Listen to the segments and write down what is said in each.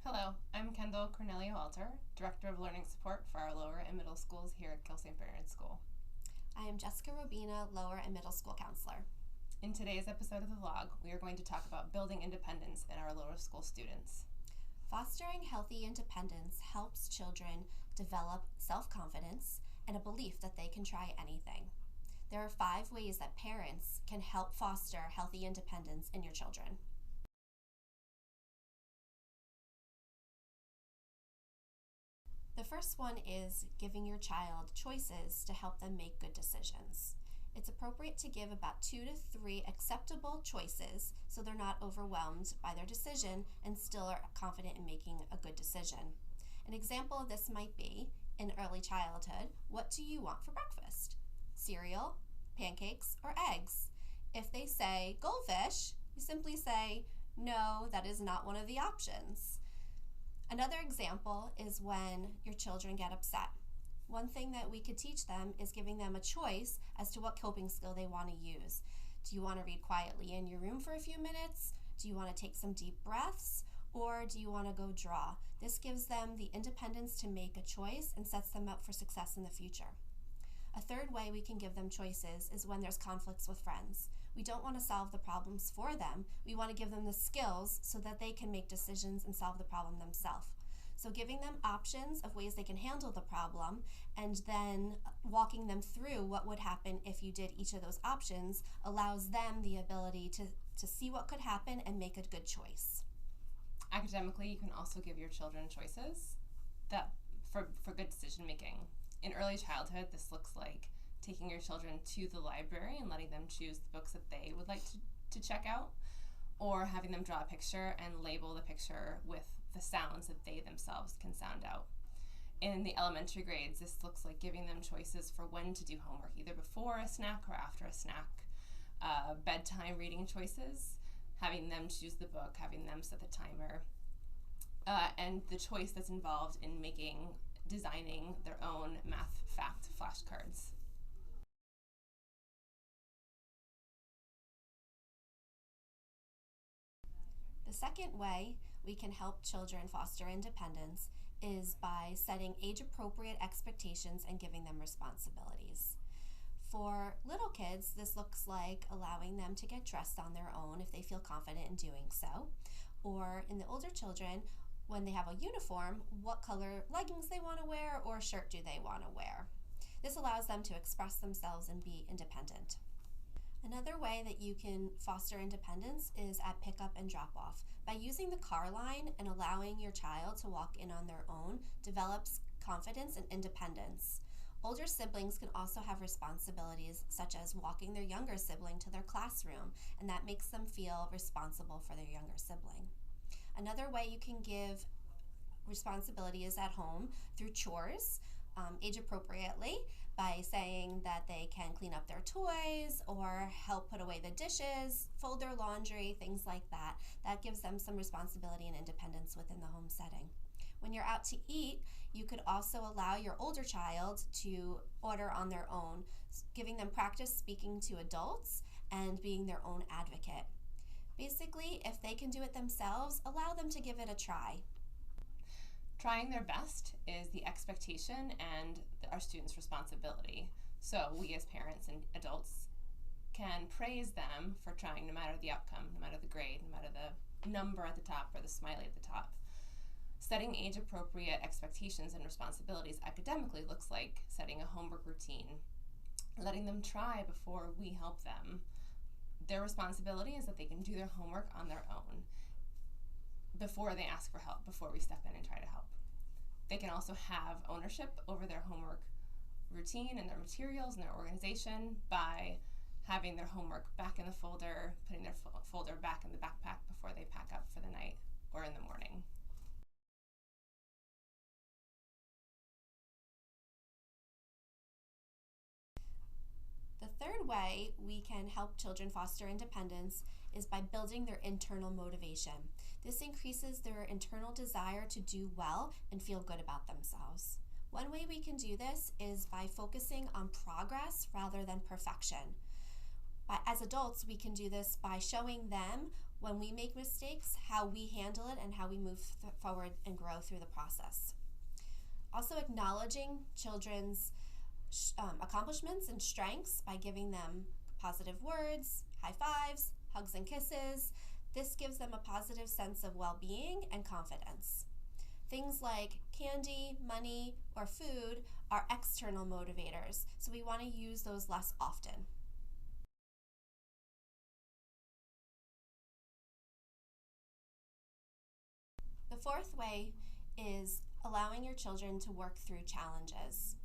Hello, I'm Kendall Cornelia-Walter, Director of Learning Support for our lower and middle schools here at Gill St. Bernard School. I am Jessica Robina, lower and middle school counselor. In today's episode of the vlog, we are going to talk about building independence in our lower school students. Fostering healthy independence helps children develop self-confidence and a belief that they can try anything. There are 5 ways that parents can help foster healthy independence in your children. The first one is giving your child choices to help them make good decisions. It's appropriate to give about 2 to 3 acceptable choices so they're not overwhelmed by their decision and still are confident in making a good decision. An example of this might be, in early childhood, what do you want for breakfast? Cereal, pancakes, or eggs? If they say goldfish, you simply say, no, that is not one of the options. Another example is when your children get upset. One thing that we could teach them is giving them a choice as to what coping skill they want to use. Do you want to read quietly in your room for a few minutes? Do you want to take some deep breaths? Or do you want to go draw? This gives them the independence to make a choice and sets them up for success in the future. A third way we can give them choices is when there's conflicts with friends. We don't want to solve the problems for them. We want to give them the skills so that they can make decisions and solve the problem themselves. So giving them options of ways they can handle the problem and then walking them through what would happen if you did each of those options allows them the ability to see what could happen and make a good choice. Academically, you can also give your children choices that for good decision making. In early childhood, this looks like taking your children to the library and letting them choose the books that they would like to check out, or having them draw a picture and label the picture with the sounds that they themselves can sound out. In the elementary grades, this looks like giving them choices for when to do homework, either before a snack or after a snack. Bedtime reading choices, having them choose the book, having them set the timer, and the choice that's involved in designing their own math fact flashcards. The second way we can help children foster independence is by setting age-appropriate expectations and giving them responsibilities. For little kids, this looks like allowing them to get dressed on their own if they feel confident in doing so. Or in the older children, when they have a uniform, what color leggings they want to wear or shirt do they want to wear. This allows them to express themselves and be independent. Another way that you can foster independence is at pickup and drop-off. By using the car line and allowing your child to walk in on their own develops confidence and independence. Older siblings can also have responsibilities such as walking their younger sibling to their classroom, and that makes them feel responsible for their younger sibling. Another way you can give responsibility is at home through chores, age appropriately, by saying that they can clean up their toys or help put away the dishes, fold their laundry, things like that. That gives them some responsibility and independence within the home setting. When you're out to eat, you could also allow your older child to order on their own, giving them practice speaking to adults and being their own advocate. Basically, if they can do it themselves, allow them to give it a try. Trying their best is the expectation and our students' responsibility. So we as parents and adults can praise them for trying no matter the outcome, no matter the grade, no matter the number at the top or the smiley at the top. Setting age-appropriate expectations and responsibilities academically looks like setting a homework routine, letting them try before we help them. Their responsibility is that they can do their homework on their own before they ask for help, before we step in and try to help. They can also have ownership over their homework routine and their materials and their organization by having their homework back in the folder, putting their folder back in the backpack before they pack up for the night or in the morning. The third way we can help children foster independence is by building their internal motivation. This increases their internal desire to do well and feel good about themselves. One way we can do this is by focusing on progress rather than perfection. As adults, we can do this by showing them when we make mistakes, how we handle it, and how we move forward and grow through the process. Also, acknowledging children's accomplishments and strengths by giving them positive words, high fives, hugs and kisses. This gives them a positive sense of well-being and confidence. Things like candy, money, or food are external motivators, so we want to use those less often. The fourth way is allowing your children to work through challenges.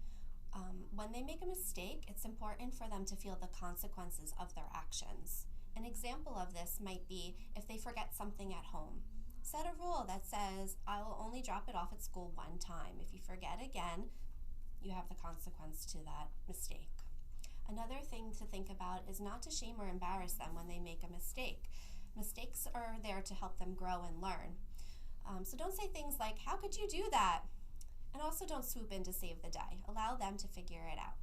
When they make a mistake, it's important for them to feel the consequences of their actions. An example of this might be if they forget something at home. Set a rule that says, I will only drop it off at school one time. If you forget again, you have the consequence to that mistake. Another thing to think about is not to shame or embarrass them when they make a mistake. Mistakes are there to help them grow and learn. So don't say things like, how could you do that? And also don't swoop in to save the day. Allow them to figure it out.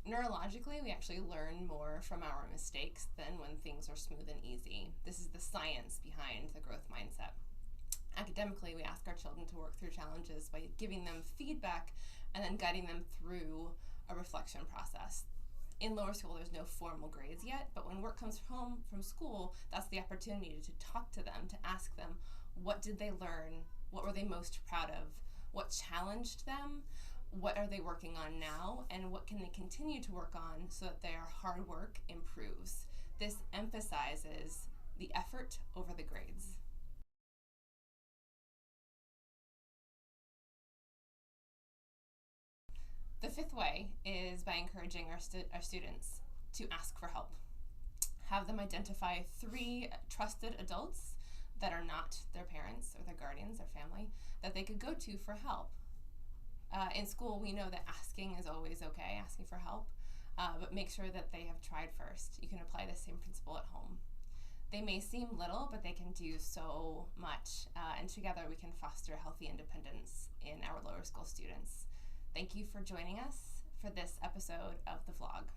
Neurologically, we actually learn more from our mistakes than when things are smooth and easy. This is the science behind the growth mindset. Academically, we ask our children to work through challenges by giving them feedback and then guiding them through a reflection process. In lower school, there's no formal grades yet, but when work comes home from school, that's the opportunity to talk to them, to ask them, what did they learn? What were they most proud of? What challenged them? What are they working on now? And what can they continue to work on so that their hard work improves? This emphasizes the effort over the grades. The fifth way is by encouraging our students to ask for help. Have them identify 3 trusted adults that are not their parents or their guardians or family that they could go to for help. In school, we know that asking is always okay, asking for help, but make sure that they have tried first. You can apply the same principle at home. They may seem little, but they can do so much, and together we can foster healthy independence in our lower school students. Thank you for joining us for this episode of the vlog.